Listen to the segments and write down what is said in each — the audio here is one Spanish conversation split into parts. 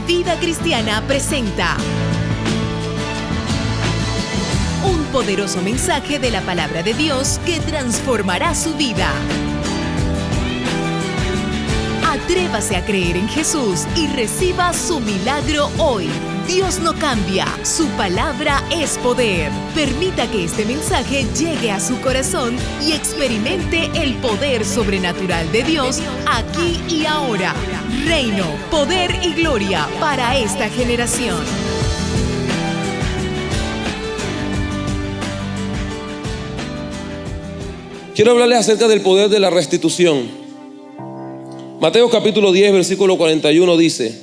Vida Cristiana presenta un poderoso mensaje de la palabra de Dios que transformará su vida. Atrévase a creer en Jesús y reciba su milagro hoy. Dios no cambia, su palabra es poder. Permita que este mensaje llegue a su corazón y experimente el poder sobrenatural de Dios aquí y ahora. Reino, poder y gloria para esta generación. Quiero hablarles acerca del poder de la restitución. Mateo capítulo 10, versículo 41 dice: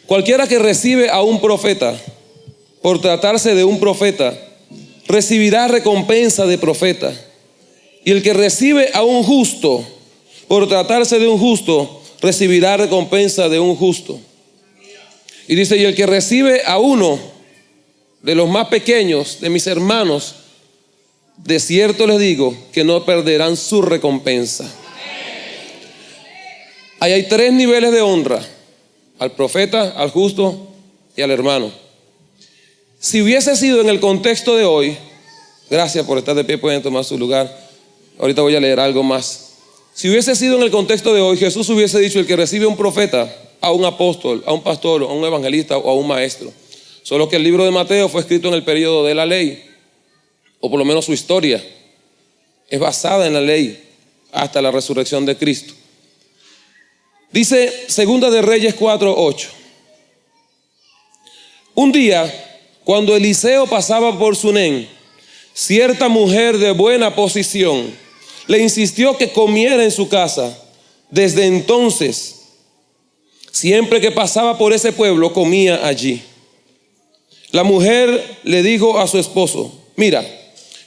cualquiera que recibe a un profeta, por tratarse de un profeta, recibirá recompensa de profeta. Y el que recibe a un justo, por tratarse de un justo, recibirá recompensa de un justo. Y dice: y el que recibe a uno de los más pequeños de mis hermanos, de cierto les digo que no perderán su recompensa. Ahí hay tres niveles de honra: al profeta, al justo y al hermano. Si hubiese sido en el contexto de hoy, gracias por estar de pie, pueden tomar su lugar. Ahorita voy a leer algo más. Si hubiese sido en el contexto de hoy, Jesús hubiese dicho: el que recibe a un profeta, a un apóstol, a un pastor, a un evangelista o a un maestro. Solo que el libro de Mateo fue escrito en el periodo de la ley, o por lo menos su historia es basada en la ley hasta la resurrección de Cristo. Dice Segunda de Reyes 4:8. Un día, cuando Eliseo pasaba por Sunén, cierta mujer de buena posición le insistió que comiera en su casa. Desde entonces, siempre que pasaba por ese pueblo, comía allí. La mujer le dijo a su esposo: mira,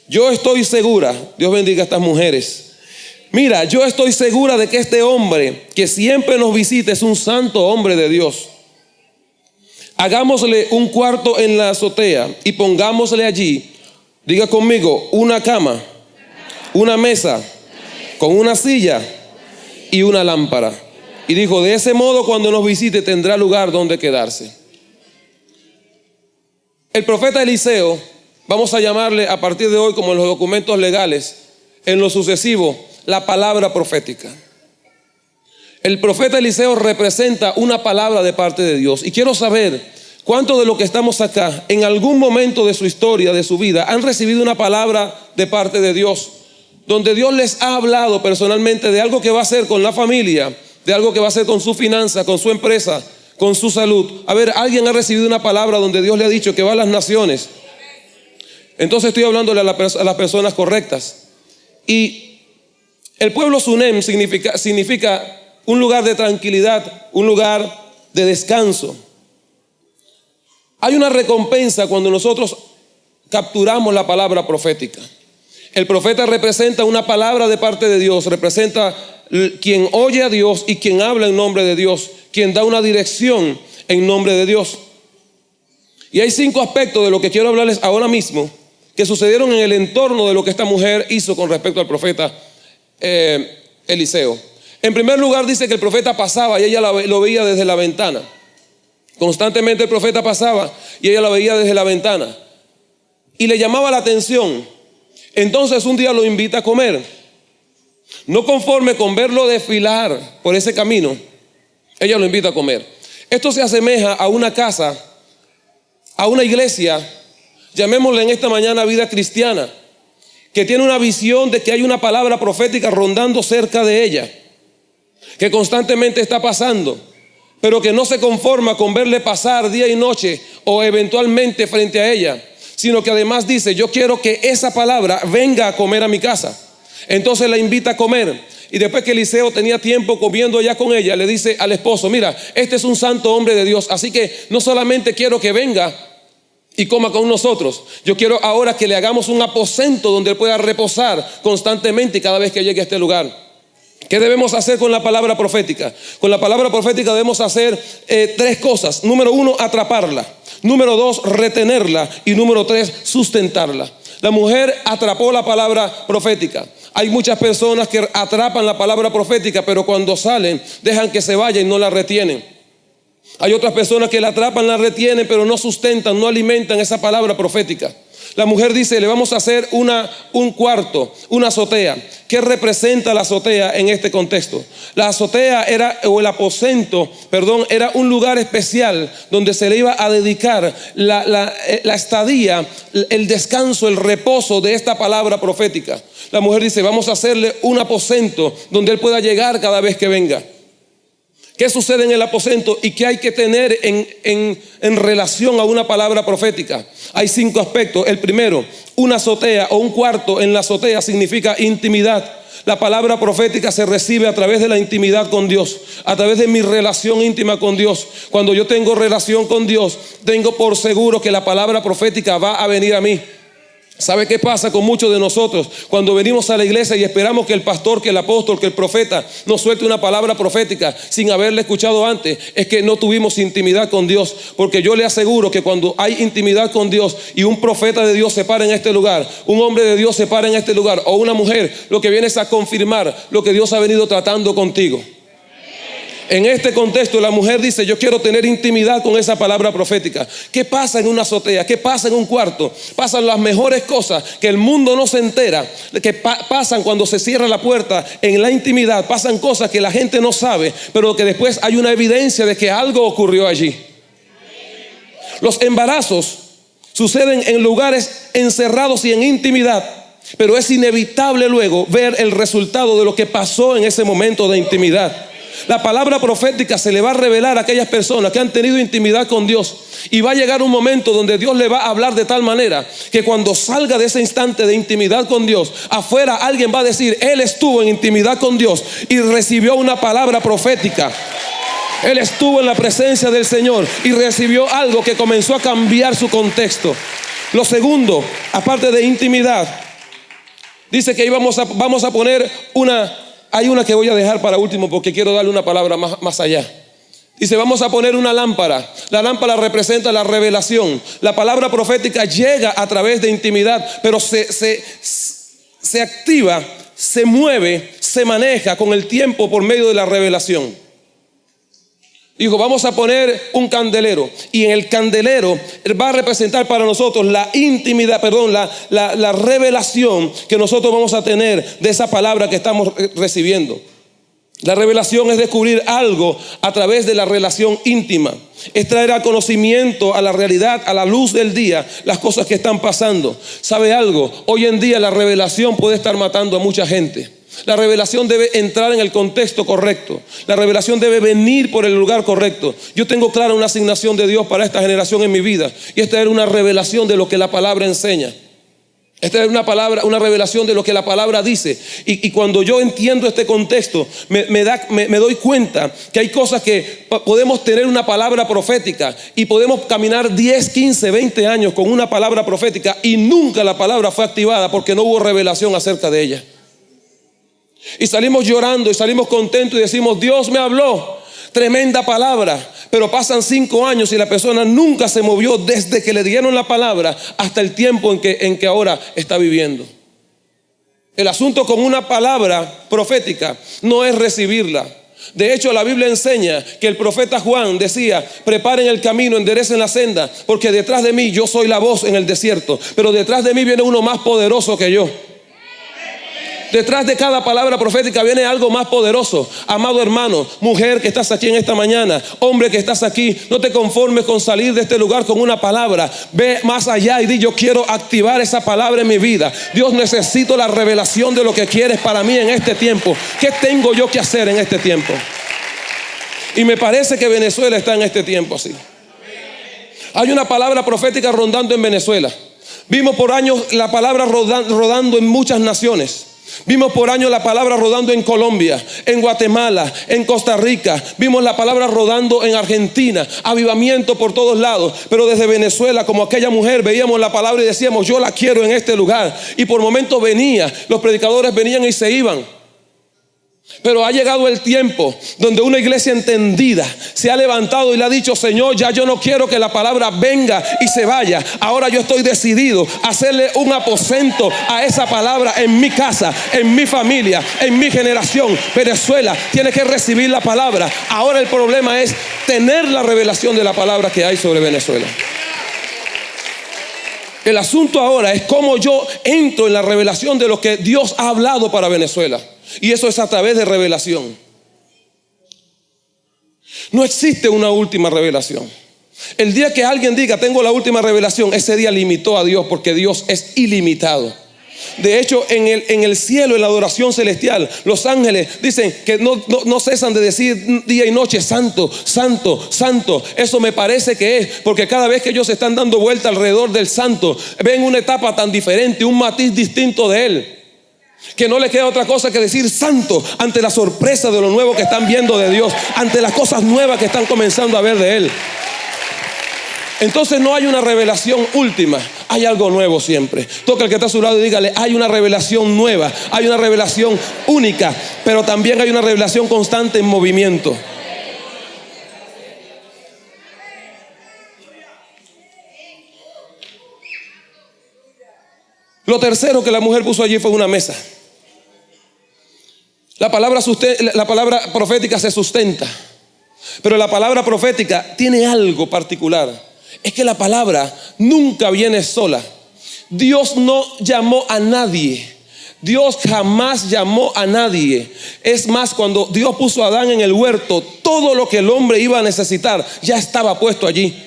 yo estoy segura, Dios bendiga a estas mujeres. Mira, yo estoy segura de que este hombre que siempre nos visita es un santo hombre de Dios. Hagámosle un cuarto en la azotea y pongámosle allí, diga conmigo, una cama, una mesa, con una silla y una lámpara. Y dijo: de ese modo, cuando nos visite, tendrá lugar donde quedarse. El profeta Eliseo, vamos a llamarle a partir de hoy, como en los documentos legales, en lo sucesivo, la palabra profética. El profeta Eliseo representa una palabra de parte de Dios. Y quiero saber cuántos de los que estamos acá, en algún momento de su historia, de su vida, han recibido una palabra de parte de Dios, donde Dios les ha hablado personalmente de algo que va a hacer con la familia, de algo que va a hacer con su finanza, con su empresa, con su salud. A ver, alguien ha recibido una palabra donde Dios le ha dicho que va a las naciones. Entonces estoy hablándole a las personas correctas. Y el pueblo Sunem significa un lugar de tranquilidad, un lugar de descanso. Hay una recompensa cuando nosotros capturamos la palabra profética. El profeta representa una palabra de parte de Dios, representa quien oye a Dios y quien habla en nombre de Dios, quien da una dirección en nombre de Dios. Y hay 5 aspectos de lo que quiero hablarles ahora mismo que sucedieron en el entorno de lo que esta mujer hizo con respecto al profeta Eliseo. En primer lugar, dice que el profeta pasaba y ella lo veía desde la ventana. Constantemente el profeta pasaba y ella lo veía desde la ventana y le llamaba la atención. Entonces un día lo invita a comer. No conforme con verlo desfilar por ese camino, ella lo invita a comer. Esto se asemeja a una casa, a una iglesia, llamémosle en esta mañana Vida Cristiana, que tiene una visión de que hay una palabra profética rondando cerca de ella, que constantemente está pasando, pero que no se conforma con verle pasar día y noche o eventualmente frente a ella, sino que además dice: yo quiero que esa palabra venga a comer a mi casa. Entonces la invita a comer. Y después que Eliseo tenía tiempo comiendo ya con ella, le dice al esposo: mira, este es un santo hombre de Dios, así que no solamente quiero que venga y coma con nosotros, yo quiero ahora que le hagamos un aposento donde él pueda reposar constantemente y cada vez que llegue a este lugar. ¿Qué debemos hacer con la palabra profética? Con la palabra profética debemos hacer 3 cosas. Número 1, atraparla. Número 2, retenerla. Y número 3, sustentarla. La mujer atrapó la palabra profética. Hay muchas personas que atrapan la palabra profética, pero cuando salen dejan que se vaya y no la retienen. Hay otras personas que la atrapan, la retienen, pero no sustentan, no alimentan esa palabra profética. La mujer dice, le vamos a hacer un cuarto, una azotea. ¿Qué representa la azotea en este contexto? La azotea era un lugar especial donde se le iba a dedicar la estadía, el descanso, el reposo de esta palabra profética. La mujer dice, vamos a hacerle un aposento donde él pueda llegar cada vez que venga. ¿Qué sucede en el aposento y qué hay que tener en relación a una palabra profética? Hay 5 aspectos. El primero, una azotea o un cuarto en la azotea significa intimidad. La palabra profética se recibe a través de la intimidad con Dios, a través de mi relación íntima con Dios. Cuando yo tengo relación con Dios, tengo por seguro que la palabra profética va a venir a mí. ¿Sabe qué pasa con muchos de nosotros? Cuando venimos a la iglesia y esperamos que el pastor, que el apóstol, que el profeta nos suelte una palabra profética sin haberla escuchado antes, es que no tuvimos intimidad con Dios. Porque yo le aseguro que cuando hay intimidad con Dios y un profeta de Dios se para en este lugar, un hombre de Dios se para en este lugar, o una mujer, lo que viene es a confirmar lo que Dios ha venido tratando contigo. En este contexto la mujer dice, yo quiero tener intimidad con esa palabra profética. ¿Qué pasa en una azotea? ¿Qué pasa en un cuarto? Pasan las mejores cosas que el mundo no se entera, que pasan cuando se cierra la puerta en la intimidad. Pasan cosas que la gente no sabe, pero que después hay una evidencia de que algo ocurrió allí. Los embarazos suceden en lugares encerrados y en intimidad, pero es inevitable luego ver el resultado de lo que pasó en ese momento de intimidad. La palabra profética se le va a revelar a aquellas personas que han tenido intimidad con Dios, y va a llegar un momento donde Dios le va a hablar de tal manera que cuando salga de ese instante de intimidad con Dios, afuera alguien va a decir, él estuvo en intimidad con Dios y recibió una palabra profética. Él estuvo en la presencia del Señor y recibió algo que comenzó a cambiar su contexto. Lo segundo, aparte de intimidad, dice que vamos a poner hay una que voy a dejar para último porque quiero darle una palabra más allá. Dice, vamos a poner una lámpara. La lámpara representa la revelación. La palabra profética llega a través de intimidad, pero se activa, se mueve, se maneja con el tiempo por medio de la revelación. Dijo, vamos a poner un candelero, y en el candelero va a representar para nosotros la intimidad, la revelación que nosotros vamos a tener de esa palabra que estamos recibiendo. La revelación es descubrir algo a través de la relación íntima. Es traer a conocimiento, a la realidad, a la luz del día, las cosas que están pasando. ¿Sabe algo? Hoy en día la revelación puede estar matando a mucha gente. La revelación debe entrar en el contexto correcto. La revelación debe venir por el lugar correcto. Yo tengo clara una asignación de Dios para esta generación en mi vida, y esta era una revelación de lo que la palabra enseña. Esta es una revelación de lo que la palabra dice. Y cuando yo entiendo este contexto, me doy cuenta que hay cosas que podemos tener una palabra profética y podemos caminar 10, 15, 20 años con una palabra profética y nunca la palabra fue activada porque no hubo revelación acerca de ella. Y salimos llorando y salimos contentos y decimos, Dios me habló, tremenda palabra. Pero pasan 5 años y la persona nunca se movió desde que le dieron la palabra hasta el tiempo en que ahora está viviendo. El asunto con una palabra profética no es recibirla. De hecho, la Biblia enseña que el profeta Juan decía, preparen el camino, enderecen la senda, porque detrás de mí yo soy la voz en el desierto, pero detrás de mí viene uno más poderoso que yo. Detrás de cada palabra profética viene algo más poderoso. Amado hermano, mujer que estás aquí en esta mañana, hombre que estás aquí, no te conformes con salir de este lugar con una palabra. Ve más allá y di, yo quiero activar esa palabra en mi vida. Dios, necesito la revelación de lo que quieres para mí en este tiempo. ¿Qué tengo yo que hacer en este tiempo? Y me parece que Venezuela está en este tiempo así. Hay una palabra profética rondando en Venezuela. Vimos por años la palabra rodando en muchas naciones. Vimos por años la palabra rodando en Colombia, en Guatemala, en Costa Rica. Vimos la palabra rodando en Argentina, avivamiento por todos lados. Pero desde Venezuela, como aquella mujer, veíamos la palabra y decíamos, yo la quiero en este lugar. Y por momentos venía, los predicadores venían y se iban. Pero ha llegado el tiempo donde una iglesia entendida se ha levantado y le ha dicho: Señor, ya yo no quiero que la palabra venga y se vaya. Ahora yo estoy decidido a hacerle un aposento a esa palabra en mi casa, en mi familia, en mi generación. Venezuela tiene que recibir la palabra. Ahora el problema es tener la revelación de la palabra que hay sobre Venezuela. El asunto ahora es cómo yo entro en la revelación de lo que Dios ha hablado para Venezuela. Y eso es a través de revelación. No existe una última revelación. El día que alguien diga tengo la última revelación, ese día limitó a Dios, porque Dios es ilimitado. De hecho, en el cielo, en la adoración celestial, los ángeles dicen que no cesan de decir día y noche: santo, santo, santo. Eso me parece que es porque cada vez que ellos están dando vuelta alrededor del santo, ven una etapa tan diferente, un matiz distinto de él, que no le queda otra cosa que decir santo ante la sorpresa de lo nuevo que están viendo de Dios, ante las cosas nuevas que están comenzando a ver de Él. Entonces no hay una revelación última, hay algo nuevo siempre. Toca al que está a su lado y dígale: hay una revelación nueva, hay una revelación única, pero también hay una revelación constante en movimiento. Lo tercero que la mujer puso allí fue una mesa. La palabra profética se sustenta, pero la palabra profética tiene algo particular. Es que la palabra nunca viene sola. Dios no llamó a nadie. Dios jamás llamó a nadie. Es más, cuando Dios puso a Adán en el huerto, todo lo que el hombre iba a necesitar ya estaba puesto allí.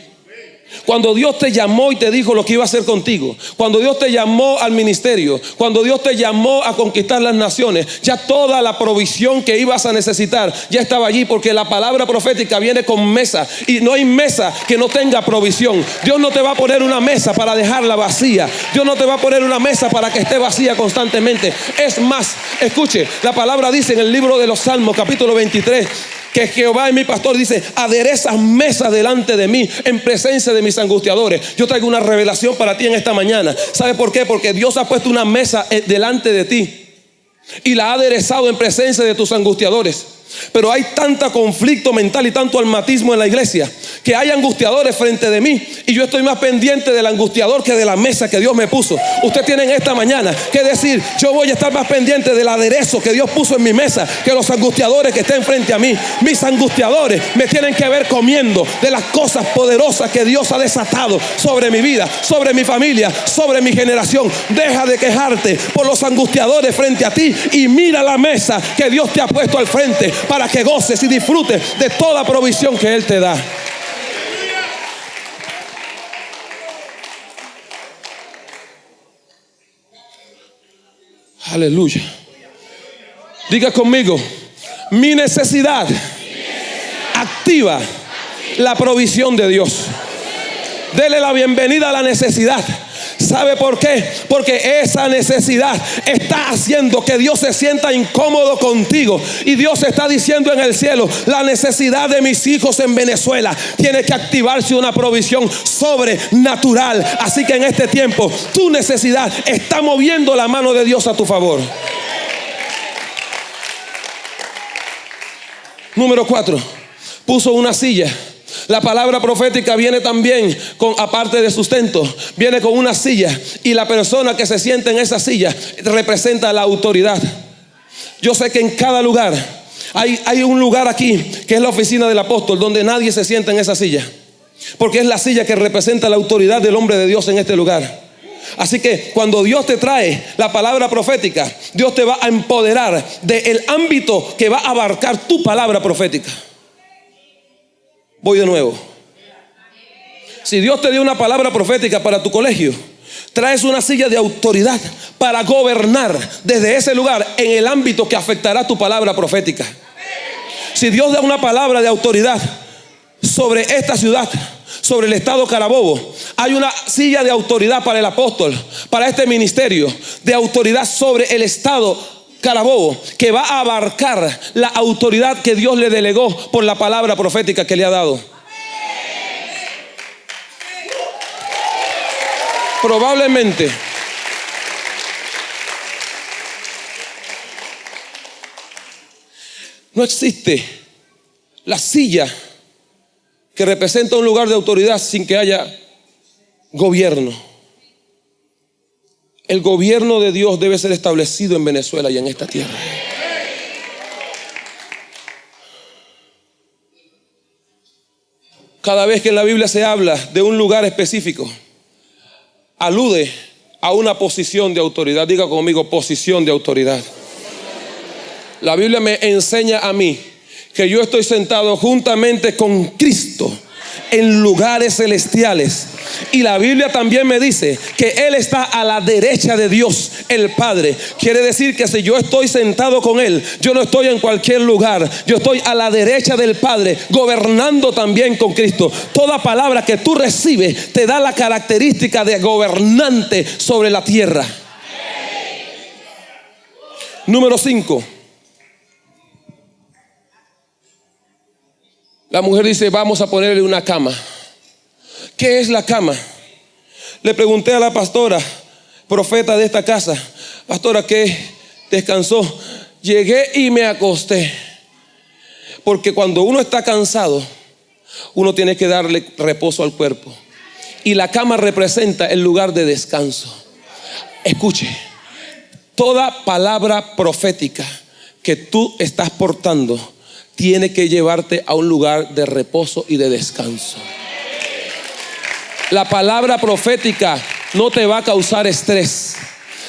Cuando Dios te llamó y te dijo lo que iba a hacer contigo, cuando Dios te llamó al ministerio, cuando Dios te llamó a conquistar las naciones, ya toda la provisión que ibas a necesitar ya estaba allí, porque la palabra profética viene con mesa, y no hay mesa que no tenga provisión. Dios no te va a poner una mesa para dejarla vacía. Dios no te va a poner una mesa para que esté vacía constantemente. Es más, escuche, la palabra dice en el libro de los Salmos, capítulo 23, que Jehová es mi pastor. Dice: aderezas mesa delante de mí en presencia de mis angustiadores. Yo traigo una revelación para ti en esta mañana. ¿Sabe por qué? Porque Dios ha puesto una mesa delante de ti y la ha aderezado en presencia de tus angustiadores. Pero hay tanto conflicto mental y tanto almatismo en la iglesia, que hay angustiadores frente de mí y yo estoy más pendiente del angustiador que de la mesa que Dios me puso. Usted tiene en esta mañana que decir: yo voy a estar más pendiente del aderezo que Dios puso en mi mesa que los angustiadores que estén frente a mí. Mis angustiadores me tienen que ver comiendo de las cosas poderosas que Dios ha desatado sobre mi vida, sobre mi familia, sobre mi generación. Deja de quejarte por los angustiadores frente a ti y mira la mesa que Dios te ha puesto al frente, para que goces y disfrutes de toda provisión que Él te da. Aleluya. Diga conmigo: mi necesidad activa la provisión de Dios. Dele la bienvenida a la necesidad. ¿Sabe por qué? Porque esa necesidad está haciendo que Dios se sienta incómodo contigo. Y Dios está diciendo en el cielo: la necesidad de mis hijos en Venezuela tiene que activarse una provisión sobrenatural. Así que en este tiempo tu necesidad está moviendo la mano de Dios a tu favor. Número 4, puso una silla. La palabra profética viene también con, aparte de sustento, viene con una silla, y la persona que se sienta en esa silla representa la autoridad. Yo sé que en cada lugar hay un lugar aquí que es la oficina del apóstol, donde nadie se sienta en esa silla, porque es la silla que representa la autoridad del hombre de Dios en este lugar. Así que cuando Dios te trae la palabra profética, Dios te va a empoderar del ámbito que va a abarcar tu palabra profética. Voy de nuevo. Si Dios te dio una palabra profética para tu colegio, traes una silla de autoridad para gobernar desde ese lugar en el ámbito que afectará tu palabra profética. Si Dios da una palabra de autoridad sobre esta ciudad, sobre el estado Carabobo, hay una silla de autoridad para el apóstol, para este ministerio, de autoridad sobre el estado Carabobo, que va a abarcar la autoridad que Dios le delegó por la palabra profética que le ha dado. Probablemente No existe la silla que representa un lugar de autoridad sin que haya gobierno. El gobierno de Dios debe ser establecido en Venezuela y en esta tierra. Cada vez que en la Biblia se habla de un lugar específico, alude a una posición de autoridad. Diga conmigo, posición de autoridad. La Biblia me enseña a mí que yo estoy sentado juntamente con Cristo en lugares celestiales. Y la Biblia también me dice que Él está a la derecha de Dios el Padre. Quiere decir que si yo estoy sentado con Él, yo no estoy en cualquier lugar. Yo estoy a la derecha del Padre, gobernando también con Cristo. Toda palabra que tú recibes te da la característica de gobernante sobre la tierra. Número 5. La mujer dice, vamos a ponerle una cama. ¿Qué es la cama? Le pregunté a la pastora, profeta de esta casa, pastora, ¿qué descansó? Llegué y me acosté. Porque cuando uno está cansado, uno tiene que darle reposo al cuerpo. Y la cama representa el lugar de descanso. Escuche, toda palabra profética que tú estás portando tiene que llevarte a un lugar de reposo y de descanso. La palabra profética no te va a causar estrés.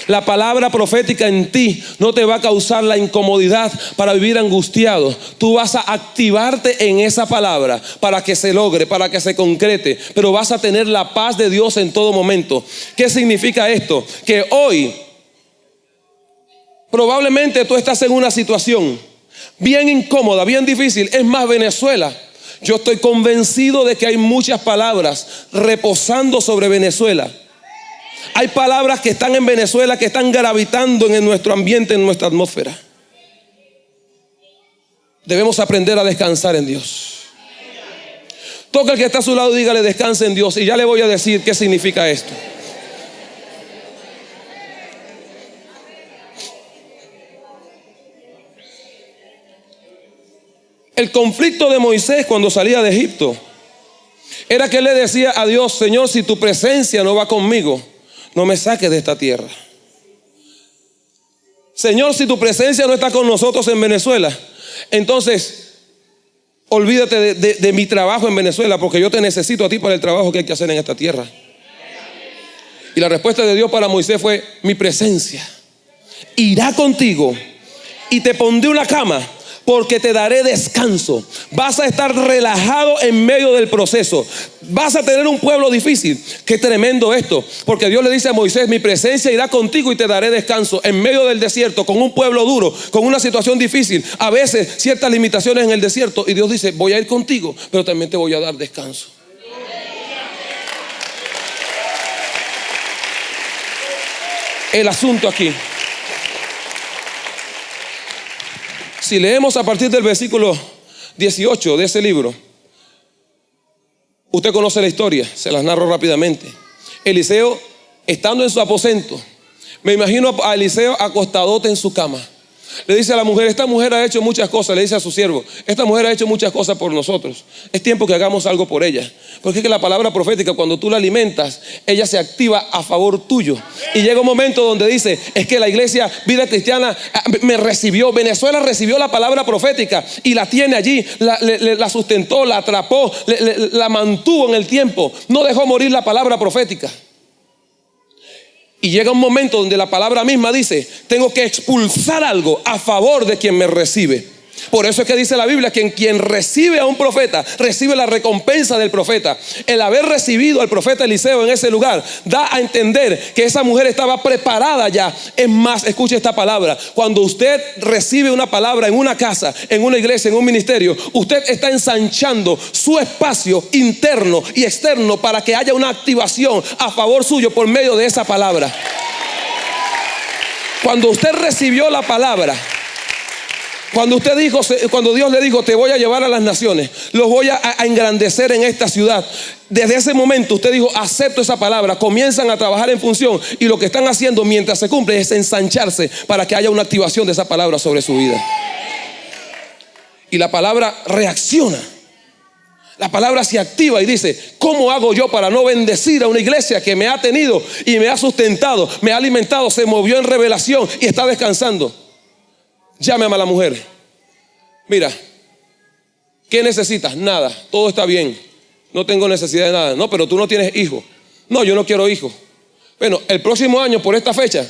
La palabra profética en ti no te va a causar la incomodidad para vivir angustiado. Tú vas a activarte en esa palabra para que se logre, para que se concrete. Pero vas a tener la paz de Dios en todo momento. ¿Qué significa esto? Que hoy probablemente tú estás en una situación bien incómoda, bien difícil. Es más, Venezuela, yo estoy convencido de que hay muchas palabras reposando sobre Venezuela. Hay palabras que están en Venezuela, que están gravitando en nuestro ambiente, en nuestra atmósfera. Debemos aprender a descansar en Dios. Toca al que está a su lado y dígale, descansa en Dios. Y ya le voy a decir qué significa esto. El conflicto de Moisés cuando salía de Egipto era que él le decía a Dios, Señor, si tu presencia no va conmigo, no me saques de esta tierra. Señor, si tu presencia no está con nosotros en Venezuela, entonces olvídate de mi trabajo en Venezuela, porque yo te necesito a ti para el trabajo que hay que hacer en esta tierra. Y la respuesta de Dios para Moisés fue, mi presencia irá contigo y te pondré una cama, porque te daré descanso. Vas a estar relajado en medio del proceso. Vas a tener un pueblo difícil. Qué tremendo esto, porque Dios le dice a Moisés, mi presencia irá contigo y te daré descanso en medio del desierto, con un pueblo duro, con una situación difícil, a veces ciertas limitaciones en el desierto. Y Dios dice, voy a ir contigo, pero también te voy a dar descanso. El asunto aquí, si leemos a partir del versículo 18 de ese libro, usted conoce la historia, se las narro rápidamente. Eliseo, estando en su aposento, me imagino a Eliseo acostadote en su cama. Le dice a la mujer, esta mujer ha hecho muchas cosas. Le dice a su siervo, esta mujer ha hecho muchas cosas por nosotros. Es tiempo que hagamos algo por ella. Porque es que la palabra profética, cuando tú la alimentas, ella se activa a favor tuyo. Y llega un momento donde dice, es que la iglesia Vida Cristiana me recibió. Venezuela recibió la palabra profética y la tiene allí, la sustentó, la atrapó, la mantuvo en el tiempo. No dejó morir la palabra profética. Y llega un momento donde la palabra misma dice, tengo que expulsar algo a favor de quien me recibe. Por eso es que dice la Biblia que quien recibe a un profeta recibe la recompensa del profeta. El haber recibido al profeta Eliseo en ese lugar da a entender que esa mujer estaba preparada ya. Es más, escuche esta palabra, cuando usted recibe una palabra en una casa, en una iglesia, en un ministerio, usted está ensanchando su espacio interno y externo para que haya una activación a favor suyo por medio de esa palabra. Cuando usted recibió la palabra, cuando Dios le dijo, te voy a llevar a las naciones, los voy a engrandecer en esta ciudad. Desde ese momento usted dijo, acepto esa palabra. Comienzan a trabajar en función y lo que están haciendo mientras se cumple es ensancharse para que haya una activación de esa palabra sobre su vida. Y la palabra reacciona. La palabra se activa y dice: ¿cómo hago yo para no bendecir a una iglesia que me ha tenido y me ha sustentado, me ha alimentado, se movió en revelación y está descansando? Llámame a la mujer. Mira, ¿qué necesitas? Nada, todo está bien, no tengo necesidad de nada. No, pero tú no tienes hijo. No, yo no quiero hijo. Bueno, el próximo año por esta fecha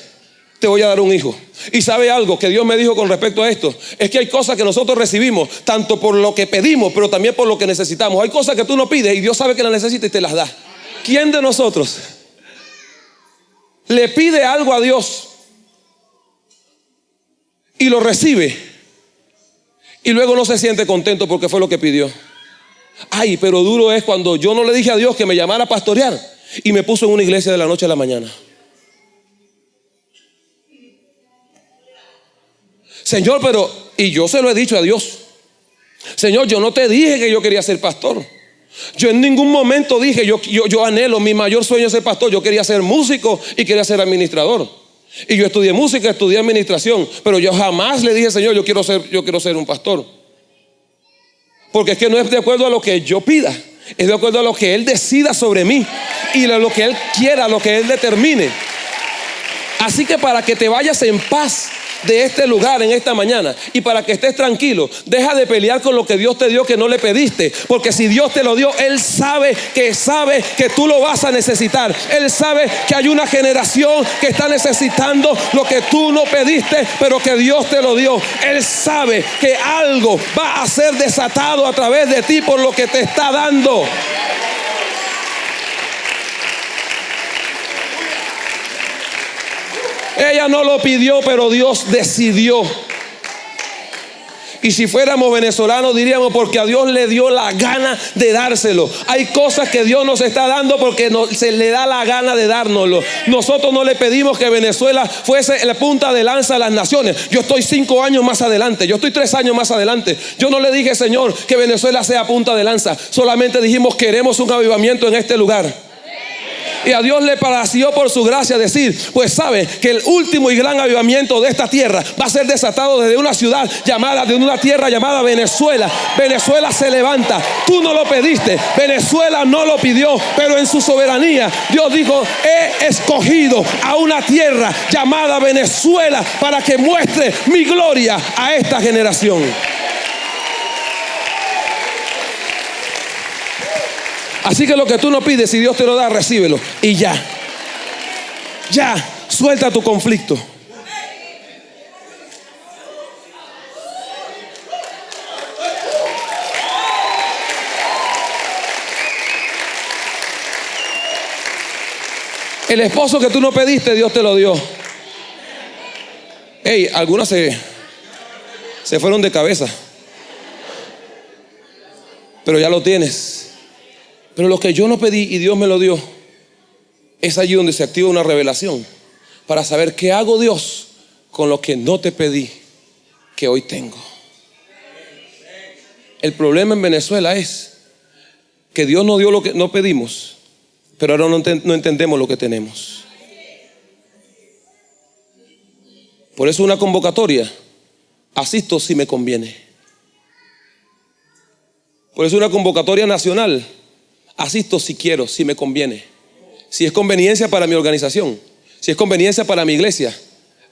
te voy a dar un hijo. Y sabe algo que Dios me dijo con respecto a esto: es que hay cosas que nosotros recibimos tanto por lo que pedimos, pero también por lo que necesitamos. Hay cosas que tú no pides y Dios sabe que las necesitas y te las da. ¿Quién de nosotros le pide algo a Dios y lo recibe y luego no se siente contento porque fue lo que pidió? Ay, pero duro es cuando yo no le dije a Dios que me llamara a pastorear y me puso en una iglesia de la noche a la mañana. Señor, pero, y yo se lo he dicho a Dios: Señor, yo no te dije que yo quería ser pastor. Yo en ningún momento dije, yo anhelo, mi mayor sueño es ser pastor. Yo quería ser músico y quería ser administrador. Y yo estudié música, estudié administración, pero yo jamás le dije: Señor, yo quiero ser un pastor. Porque es que no es de acuerdo a lo que yo pida, es de acuerdo a lo que Él decida sobre mí y a lo que Él quiera, lo que Él determine. Así que para que te vayas en paz de este lugar en esta mañana y para que estés tranquilo, deja de pelear con lo que Dios te dio que no le pediste, porque si Dios te lo dio, Él sabe que tú lo vas a necesitar. Él sabe que hay una generación que está necesitando lo que tú no pediste, pero que Dios te lo dio. Él sabe que algo va a ser desatado a través de ti por lo que te está dando. Ella no lo pidió, pero Dios decidió. Y si fuéramos venezolanos diríamos: porque a Dios le dio la gana de dárselo. Hay cosas que Dios nos está dando porque se le da la gana de dárnoslo. Nosotros no le pedimos que Venezuela fuese la punta de lanza de las naciones. Yo estoy 5 años más adelante, yo estoy 3 años más adelante. Yo no le dije: Señor, que Venezuela sea punta de lanza. Solamente dijimos: queremos un avivamiento en este lugar. Y a Dios le plació por su gracia decir: pues sabe que el último y gran avivamiento de esta tierra va a ser desatado desde una ciudad llamada, de una tierra llamada Venezuela. Venezuela se levanta. Tú no lo pediste, Venezuela no lo pidió, pero en su soberanía Dios dijo: he escogido a una tierra llamada Venezuela para que muestre mi gloria a esta generación. Así que lo que tú no pides, si Dios te lo da, recíbelo. Y ya, suelta tu conflicto. El esposo que tú no pediste, Dios te lo dio. Hey, algunas se fueron de cabeza, pero ya lo tienes. Pero lo que yo no pedí y Dios me lo dio, es allí donde se activa una revelación para saber qué hago, Dios, con lo que no te pedí, que hoy tengo. El problema en Venezuela es que Dios nos dio lo que no pedimos, pero ahora no entendemos lo que tenemos. Por eso una convocatoria: asisto si me conviene. Por eso una convocatoria nacional: asisto si quiero, si me conviene. Si es conveniencia para mi organización, si es conveniencia para mi iglesia,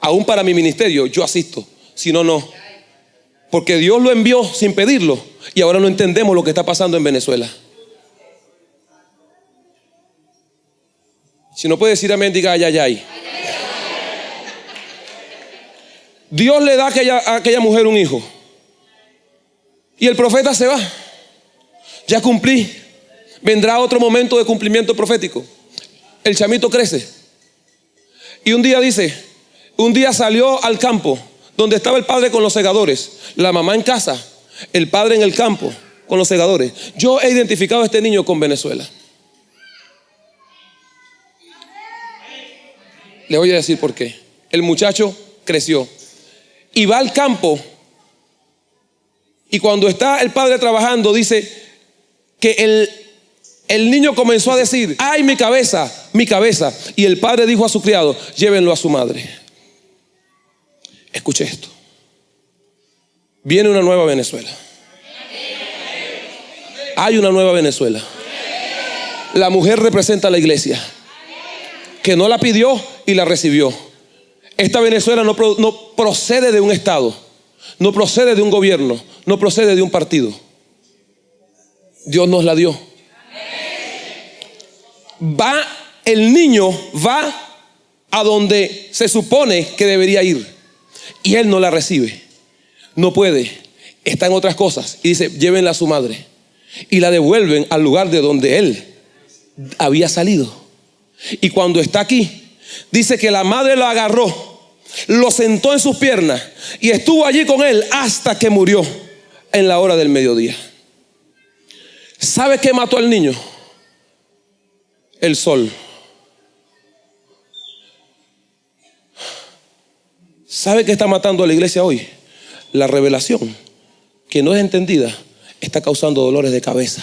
aún para mi ministerio, yo asisto. Si no, no. Porque Dios lo envió sin pedirlo y ahora no entendemos lo que está pasando en Venezuela. Si no puede decir amén, diga ay, ay, ay. Dios le da a aquella mujer un hijo y el profeta se va. Ya cumplí. Vendrá otro momento de cumplimiento profético. El chamito crece y un día salió al campo donde estaba el padre con los segadores, la mamá en casa, el padre en el campo con los segadores. Yo he identificado a este niño con Venezuela. Le voy a decir por qué. El muchacho creció y va al campo, y cuando está el padre trabajando, dice que el niño comenzó a decir: ay, mi cabeza. Y el padre dijo a su criado: llévenlo a su madre. Escuche esto. Viene una nueva Venezuela. hay una nueva Venezuela. La mujer representa a la iglesia, que no la pidió y la recibió. Esta Venezuela no procede de un estado, no procede de un gobierno, no procede de un partido. Dios nos la dio. El niño va a donde se supone que debería ir y él no la recibe, no puede, está en otras cosas y dice: llévenla a su madre, y la devuelven al lugar de donde él había salido. Y cuando está aquí, dice que la madre lo agarró, lo sentó en sus piernas y estuvo allí con él hasta que murió en la hora del mediodía. ¿Sabe qué mató al niño? El sol. ¿Sabe qué está matando a la iglesia hoy? La revelación, que no es entendida, está causando dolores de cabeza.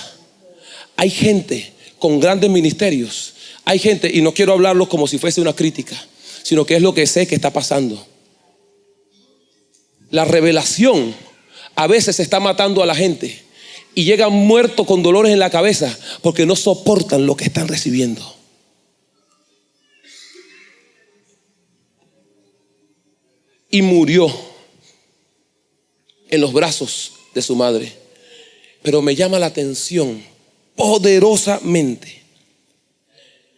Hay gente con grandes ministerios, hay gente, y no quiero hablarlo como si fuese una crítica, sino que es lo que sé que está pasando. La revelación a veces está matando a la gente y llegan muertos con dolores en la cabeza porque no soportan lo que están recibiendo. Y murió en los brazos de su madre. Pero me llama la atención poderosamente: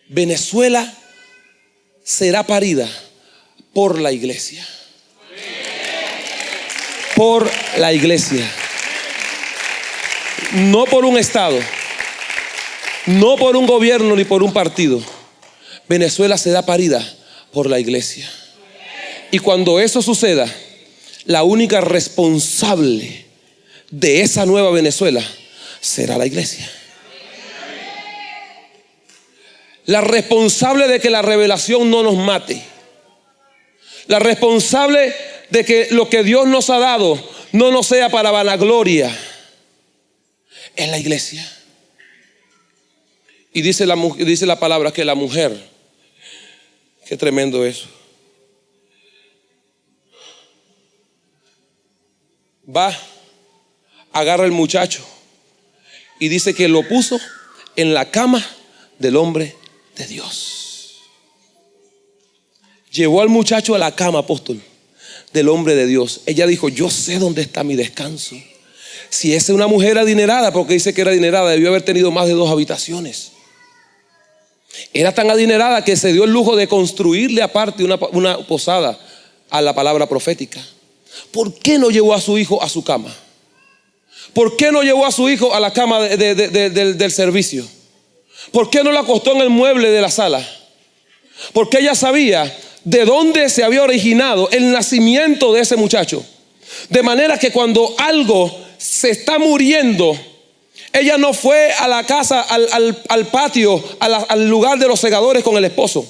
Venezuela será parida por la iglesia. Por la iglesia. No por un estado, no por un gobierno ni por un partido. Venezuela será parida por la iglesia. Y cuando eso suceda, la única responsable de esa nueva Venezuela será la iglesia. La responsable de que la revelación no nos mate. La responsable de que lo que Dios nos ha dado no nos sea para vanagloria. Es la iglesia. Y dice la palabra que la mujer, qué tremendo eso, va, agarra al muchacho y dice que lo puso en la cama del hombre de Dios. Llevó al muchacho a la cama, apóstol, del hombre de Dios. Ella dijo: yo sé dónde está mi descanso. Si es una mujer adinerada, porque dice que era adinerada, debió haber tenido más de 2 habitaciones. Era tan adinerada que se dio el lujo de construirle aparte una posada a la palabra profética. ¿Por qué no llevó a su hijo a su cama? ¿Por qué no llevó a su hijo a la cama del servicio? ¿Por qué no lo acostó en el mueble de la sala? Porque ella sabía de dónde se había originado el nacimiento de ese muchacho. De manera que cuando algo se está muriendo, ella no fue a la casa, al patio, al lugar de los segadores con el esposo.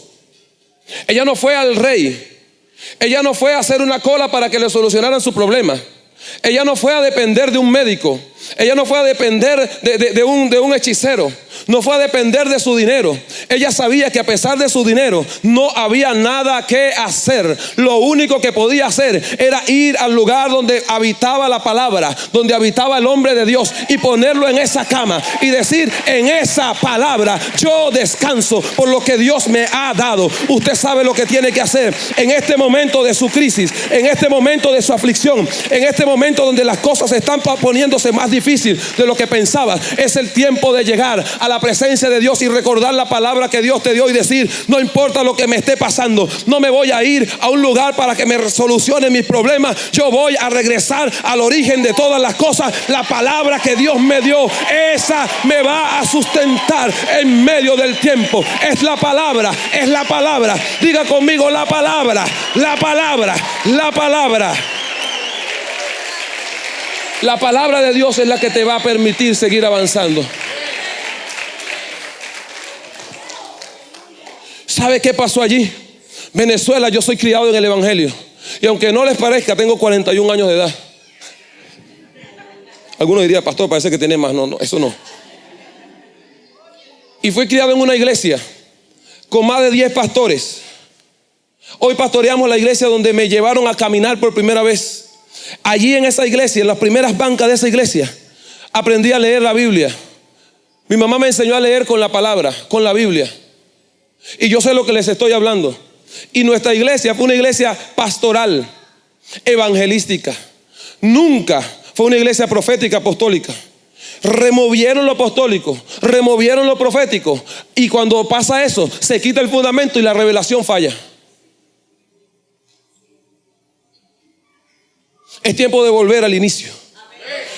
Ella no fue al rey. Ella no fue a hacer una cola para que le solucionaran su problema. Ella no fue a depender de un médico. Ella no fue a depender de un hechicero. No fue a depender de su dinero. Ella sabía que a pesar de su dinero no había nada que hacer. Lo único que podía hacer era ir al lugar donde habitaba la palabra, donde habitaba el hombre de Dios, y ponerlo en esa cama y decir: en esa palabra yo descanso por lo que Dios me ha dado. Usted sabe lo que tiene que hacer en este momento de su crisis, en este momento de su aflicción, en este momento donde las cosas están poniéndose más difícil de lo que pensaba. Es el tiempo de llegar a la presencia de Dios y recordar la palabra que Dios te dio y decir: no importa lo que me esté pasando, no me voy a ir a un lugar para que me solucione mis problemas. Yo voy a regresar al origen de todas las cosas. La palabra que Dios me dio, esa me va a sustentar en medio del tiempo. Es la palabra, es la palabra. Diga conmigo: la palabra, la palabra, la palabra. La palabra de Dios es la que te va a permitir seguir avanzando. ¿Sabe qué pasó allí? Venezuela, yo soy criado en el evangelio. Y aunque no les parezca, tengo 41 años de edad. Algunos dirían: pastor, parece que tiene más. No, eso no. Y fui criado en una iglesia con más de 10 pastores. Hoy pastoreamos la iglesia donde me llevaron a caminar por primera vez. Allí en esa iglesia, en las primeras bancas de esa iglesia, aprendí a leer la Biblia. Mi mamá me enseñó a leer con la palabra, con la Biblia. Y yo sé lo que les estoy hablando. Y nuestra iglesia fue una iglesia pastoral, evangelística. Nunca fue una iglesia profética, apostólica. Removieron lo apostólico, removieron lo profético. Y cuando pasa eso, se quita el fundamento y la revelación falla. Es tiempo de volver al inicio.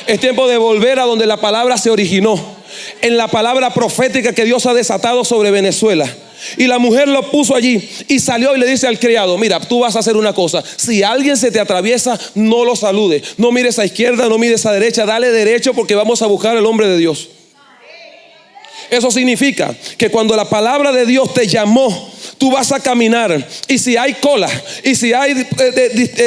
Es tiempo de volver a donde la palabra se originó, en la palabra profética que Dios ha desatado sobre Venezuela. Y la mujer lo puso allí y salió y le dice al criado: mira, tú vas a hacer una cosa. Si alguien se te atraviesa, no lo salude. No mires a izquierda, no mires a derecha. Dale derecho, porque vamos a buscar al hombre de Dios. Eso significa que cuando la palabra de Dios te llamó, tú vas a caminar, y si hay cola, y si hay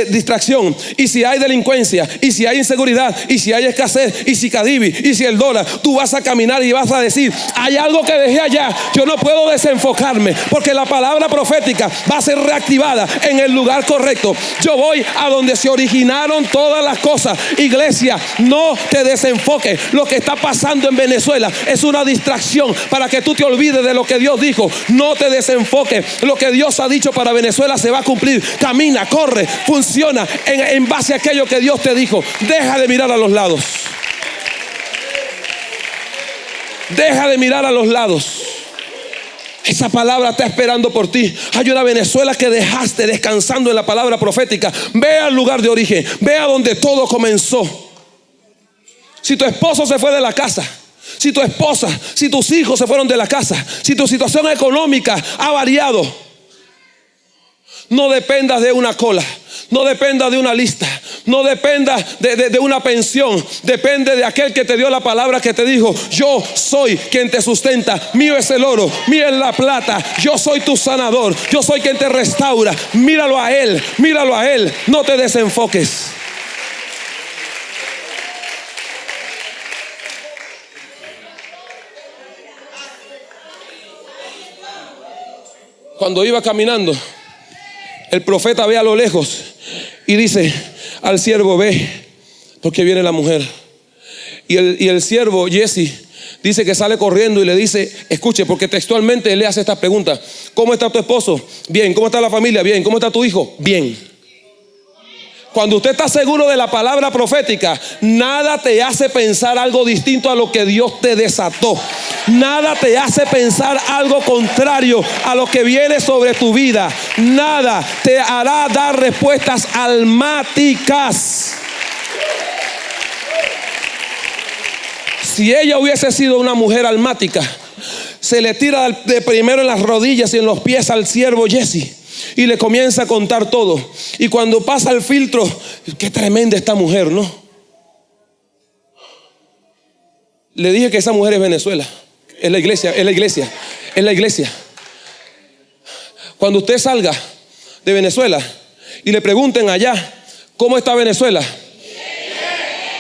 distracción, y si hay delincuencia, y si hay inseguridad, y si hay escasez, y si Cadivi, y si el dólar, tú vas a caminar y vas a decir: hay algo que dejé allá, yo no puedo desenfocarme, porque la palabra profética va a ser reactivada en el lugar correcto. Yo voy a donde se originaron todas las cosas. Iglesia, no te desenfoques. Lo que está pasando en Venezuela es una distracción para que tú te olvides de lo que Dios dijo. No te desenfoques. Lo que Dios ha dicho para Venezuela se va a cumplir. Camina, corre, funciona en base a aquello que Dios te dijo. Deja de mirar a los lados. Deja de mirar a los lados. Esa palabra está esperando por ti. Hay una Venezuela que dejaste descansando en la palabra profética. Ve al lugar de origen. Ve a donde todo comenzó. Si tu esposo se fue de la casa, si tu esposa, si tus hijos se fueron de la casa, si tu situación económica ha variado, no dependas de una cola, no dependas de una lista, no dependas de una pensión. Depende de aquel que te dio la palabra, que te dijo: yo soy quien te sustenta, mío es el oro, mío es la plata, yo soy tu sanador, yo soy quien te restaura. Míralo a Él, no te desenfoques. Cuando iba caminando, el profeta ve a lo lejos y dice al siervo: ve, porque viene la mujer. Y el siervo Jesse dice que sale corriendo y le dice: escuche, porque textualmente él le hace esta pregunta: ¿cómo está tu esposo? Bien. ¿Cómo está la familia? Bien. ¿Cómo está tu hijo? Bien. Cuando usted está seguro de la palabra profética, nada te hace pensar algo distinto a lo que Dios te desató. Nada te hace pensar algo contrario a lo que viene sobre tu vida. Nada te hará dar respuestas almáticas. Si ella hubiese sido una mujer almática, se le tira de primero en las rodillas y en los pies al siervo Jesse y le comienza a contar todo. Y cuando pasa el filtro: qué tremenda esta mujer, ¿no? Le dije que esa mujer es Venezuela. Es la iglesia. Cuando usted salga de Venezuela y le pregunten allá: ¿cómo está Venezuela?,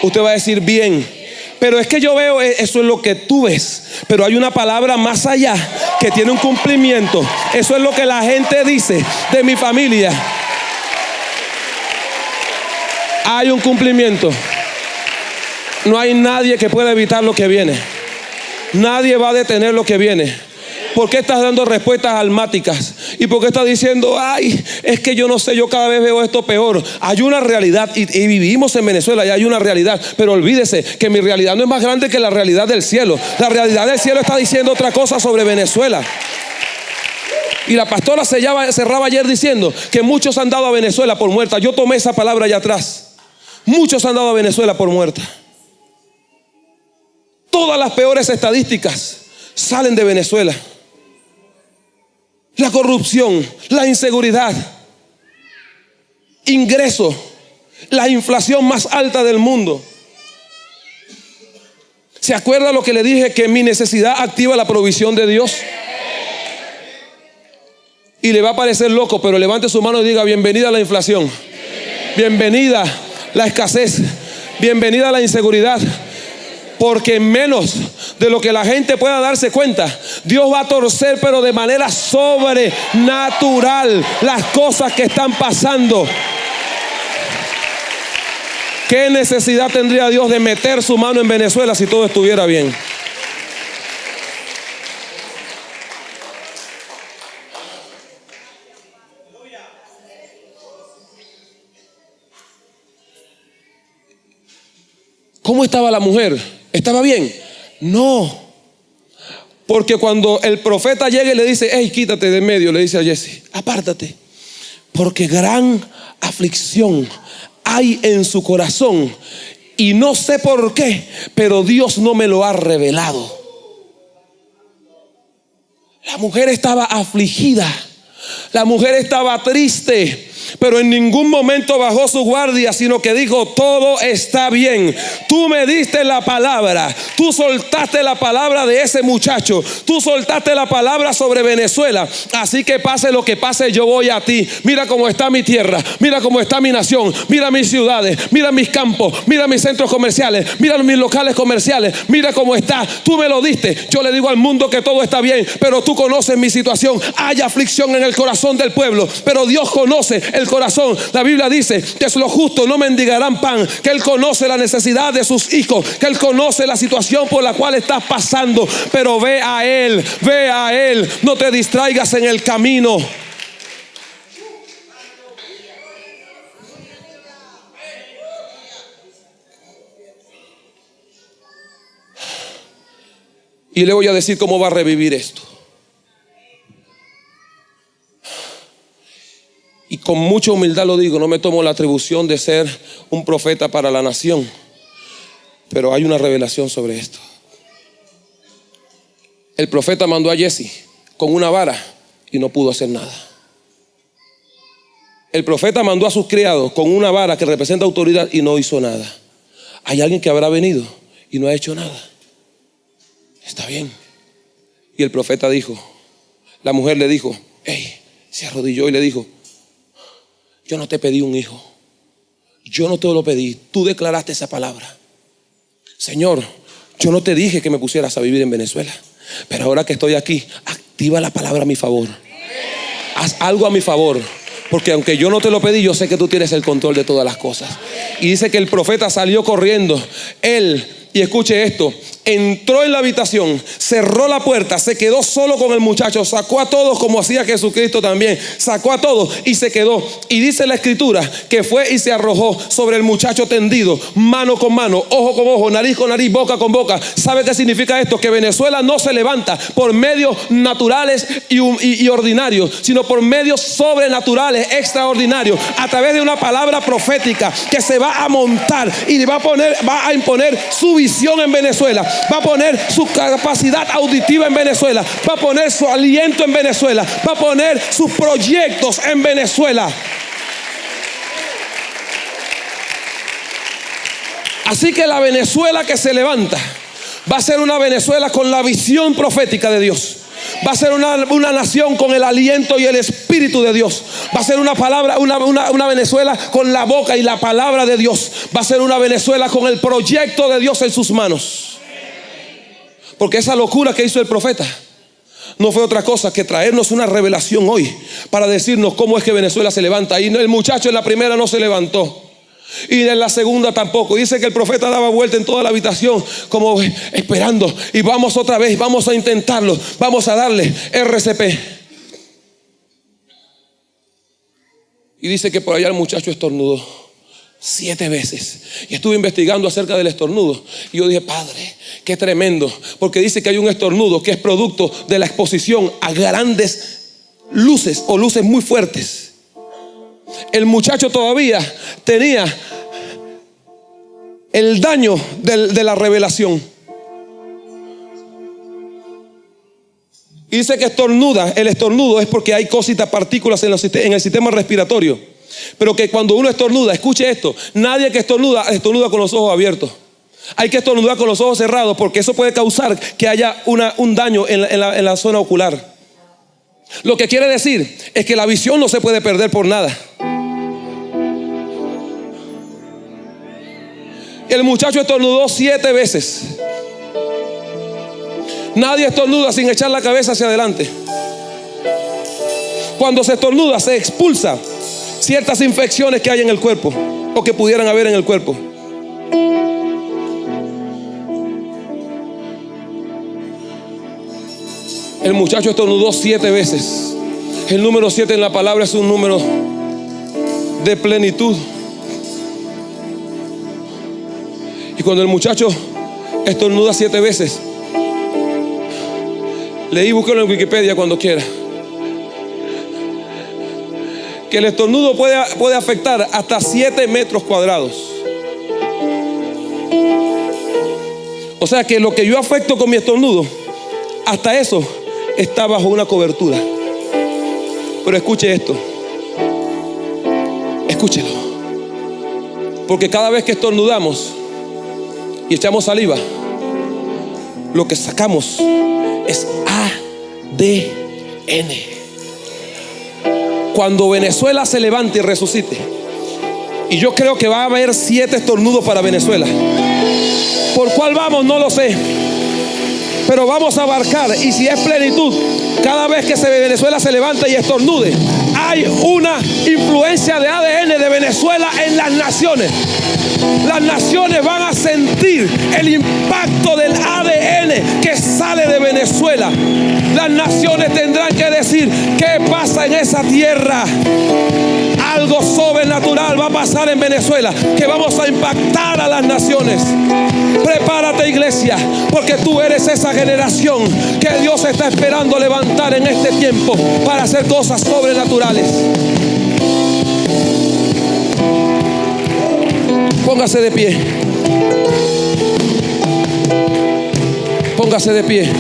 usted va a decir: bien. Pero es que yo veo, eso es lo que tú ves, pero hay una palabra más allá que tiene un cumplimiento. Eso es lo que la gente dice de mi familia. Hay un cumplimiento. No hay nadie que pueda evitar lo que viene. Nadie va a detener lo que viene. ¿Por qué estás dando respuestas almáticas? ¿Y por qué estás diciendo: ay, es que yo no sé, yo cada vez veo esto peor? Hay una realidad, y vivimos en Venezuela y hay una realidad, pero olvídese que mi realidad no es más grande que la realidad del cielo. La realidad del cielo está diciendo otra cosa sobre Venezuela. Y la pastora cerraba ayer diciendo que muchos han dado a Venezuela por muerta. Yo tomé esa palabra allá atrás. Muchos han dado a Venezuela por muerta. Todas las peores estadísticas salen de Venezuela. La corrupción, la inseguridad, ingreso, la inflación más alta del mundo. ¿Se acuerda lo que le dije? Que mi necesidad activa la provisión de Dios. Y le va a parecer loco, pero levante su mano y diga: bienvenida a la inflación, bienvenida la escasez, bienvenida a la inseguridad. Porque menos de lo que la gente pueda darse cuenta, Dios va a torcer, pero de manera sobrenatural, las cosas que están pasando. ¿Qué necesidad tendría Dios de meter su mano en Venezuela si todo estuviera bien? ¿Cómo estaba la mujer? ¿Estaba bien? No. Porque cuando el profeta llega y le dice, hey, quítate de en medio, le dice a Jesse, apártate, porque gran aflicción hay en su corazón y no sé por qué, pero Dios no me lo ha revelado. La mujer estaba afligida, la mujer estaba triste, pero en ningún momento bajó su guardia, sino que dijo, todo está bien. Tú me diste la palabra, tú soltaste la palabra de ese muchacho, tú soltaste la palabra sobre Venezuela, así que pase lo que pase, yo voy a ti. Mira cómo está mi tierra, mira cómo está mi nación, mira mis ciudades, mira mis campos, mira mis centros comerciales, mira mis locales comerciales, mira cómo está. Tú me lo diste. Yo le digo al mundo que todo está bien, pero tú conoces mi situación. Hay aflicción en el corazón del pueblo, pero Dios conoce el corazón. La Biblia dice que los justos no mendigarán pan, que Él conoce la necesidad de sus hijos, que Él conoce la situación por la cual estás pasando, pero ve a Él, no te distraigas en el camino. Y le voy a decir cómo va a revivir esto. Y con mucha humildad lo digo, no me tomo la atribución de ser un profeta para la nación, pero hay una revelación sobre esto. El profeta mandó a Jesse con una vara y no pudo hacer nada. El profeta mandó a sus criados con una vara que representa autoridad y no hizo nada. Hay alguien que habrá venido y no ha hecho nada. Está bien. Y el profeta dijo, la mujer le dijo, hey, se arrodilló y le dijo, yo no te pedí un hijo, yo no te lo pedí, tú declaraste esa palabra. Señor, yo no te dije que me pusieras a vivir en Venezuela, pero ahora que estoy aquí, activa la palabra a mi favor. Haz algo a mi favor, porque aunque yo no te lo pedí, yo sé que tú tienes el control de todas las cosas. Y dice que el profeta salió corriendo, él, y escuche esto, entró en la habitación, cerró la puerta, se quedó solo con el muchacho, sacó a todos como hacía Jesucristo también, sacó a todos y se quedó. Y dice la escritura que fue y se arrojó sobre el muchacho tendido, mano con mano, ojo con ojo, nariz con nariz, boca con boca. ¿Sabe qué significa esto? Que Venezuela no se levanta por medios naturales y ordinarios, sino por medios sobrenaturales, extraordinarios, a través de una palabra profética que se va a montar y va a imponer su visión en Venezuela. Va a poner su capacidad auditiva en Venezuela, va a poner su aliento en Venezuela, va a poner sus proyectos en Venezuela. Así que la Venezuela que se levanta va a ser una Venezuela con la visión profética de Dios. Va a ser una nación con el aliento y el espíritu de Dios. Va a ser una Venezuela con la boca y la palabra de Dios. Va a ser una Venezuela con el proyecto de Dios en sus manos. Porque esa locura que hizo el profeta no fue otra cosa que traernos una revelación hoy para decirnos cómo es que Venezuela se levanta. Y el muchacho en la primera no se levantó, y en la segunda tampoco. Dice que el profeta daba vuelta en toda la habitación como esperando, y vamos otra vez, vamos a intentarlo, vamos a darle RCP. Y dice que por allá el muchacho estornudó 7 veces. Y estuve investigando acerca del estornudo, y yo dije, Padre, qué tremendo, porque dice que hay un estornudo que es producto de la exposición a grandes luces o luces muy fuertes. El muchacho todavía tenía el daño de la revelación. Dice que estornuda. El estornudo es porque hay cositas, partículas en el sistema respiratorio. Pero que cuando uno estornuda, escuche esto, nadie que estornuda con los ojos abiertos. Hay que estornudar con los ojos cerrados, porque eso puede causar que haya un daño en la zona ocular. Lo que quiere decir es que la visión no se puede perder por nada. El muchacho estornudó 7 veces. Nadie estornuda sin echar la cabeza hacia adelante. Cuando se estornuda, se expulsa ciertas infecciones que hay en el cuerpo o que pudieran haber en el cuerpo. El muchacho estornudó 7 veces. El número 7 en la palabra es un número de plenitud. Y cuando el muchacho estornuda 7 veces, leí, búsquelo en Wikipedia cuando quiera, que el estornudo puede afectar hasta 7 metros cuadrados. O sea que lo que yo afecto con mi estornudo, hasta eso está bajo una cobertura. Pero escuche esto, escúchelo, porque cada vez que estornudamos y echamos saliva, lo que sacamos es ADN. Cuando Venezuela se levante y resucite, y yo creo que va a haber 7 estornudos para Venezuela. ¿Por cuál vamos? No lo sé, pero vamos a abarcar. Y si es plenitud, cada vez que Venezuela se levanta y estornude, hay una influencia de ADN de Venezuela en las naciones. Las naciones van a sentir el impacto del ADN que sale de Venezuela. Las naciones tendrán que decir: ¿qué pasa en esa tierra? Algo sobrenatural va a pasar en Venezuela, que vamos a impactar a las naciones. Prepárate, iglesia, porque tú eres esa generación que Dios está esperando levantar en este tiempo para hacer cosas sobrenaturales. Póngase de pie. Póngase de pie.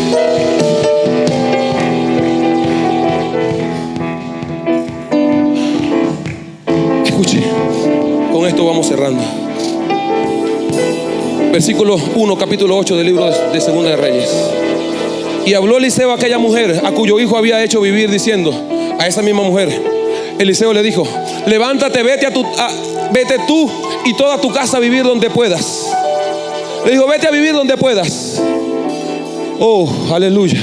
Escuche, con esto vamos cerrando. Versículo 1, capítulo 8 del libro de Segunda de Reyes. Y habló Eliseo a aquella mujer a cuyo hijo había hecho vivir, diciendo, a esa misma mujer, Eliseo le dijo: levántate, vete tú y toda tu casa a vivir donde puedas. Le dijo: vete a vivir donde puedas. Oh, aleluya.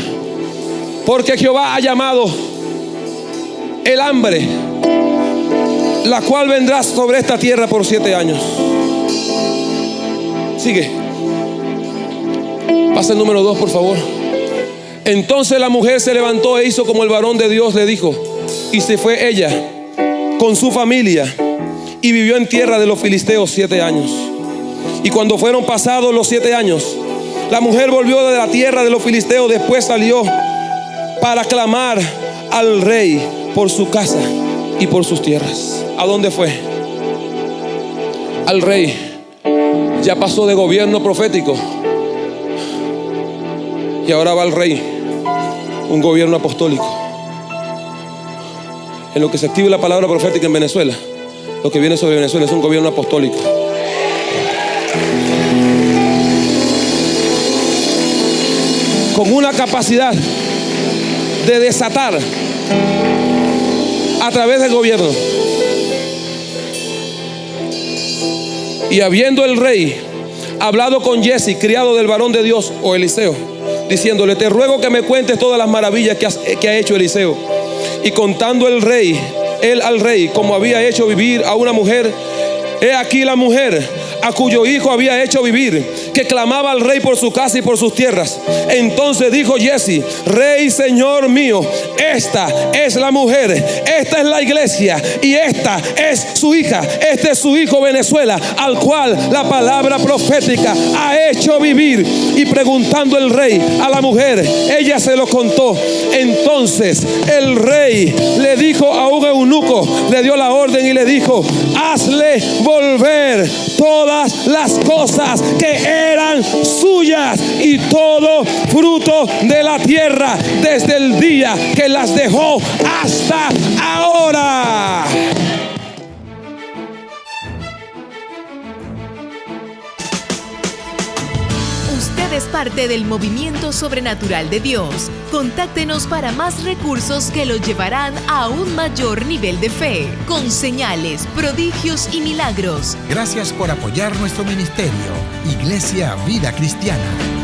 Porque Jehová ha llamado el hambre, la cual vendrá sobre esta tierra por 7 años. Sigue. Pasa el número 2, por favor. Entonces la mujer se levantó e hizo como el varón de Dios le dijo, y se fue ella con su familia y vivió en tierra de los filisteos 7 años. Y cuando fueron pasados los 7 años, la mujer volvió de la tierra de los filisteos. Después salió para clamar al rey por su casa y por sus tierras. ¿A dónde fue? Al rey. Ya pasó de gobierno profético y ahora va al rey, un gobierno apostólico. En lo que se active la palabra profética en Venezuela, lo que viene sobre Venezuela es un gobierno apostólico. Con una capacidad de desatar a través del gobierno. Y habiendo el rey hablado con Giezi, criado del varón de Dios, o Eliseo, diciéndole: te ruego que me cuentes todas las maravillas que ha hecho Eliseo. Y contando él al rey como había hecho vivir a una mujer, he aquí la mujer a cuyo hijo había hecho vivir, que clamaba al rey por su casa y por sus tierras. Entonces dijo Giezi: rey, señor mío, esta es la mujer, esta es la iglesia, y esta es su hija, este es su hijo Venezuela, al cual la palabra profética ha hecho vivir. Y preguntando el rey a la mujer, ella se lo contó. Entonces el rey le dijo a un eunuco, le dio la orden y le dijo: hazle volver todas las cosas que eran suyas y todo fruto de la tierra, desde el día que las dejó hasta ahora. Usted es parte del movimiento sobrenatural de Dios. Contáctenos para más recursos que lo llevarán a un mayor nivel de fe, con señales, prodigios y milagros. Gracias por apoyar nuestro ministerio, Iglesia Vida Cristiana.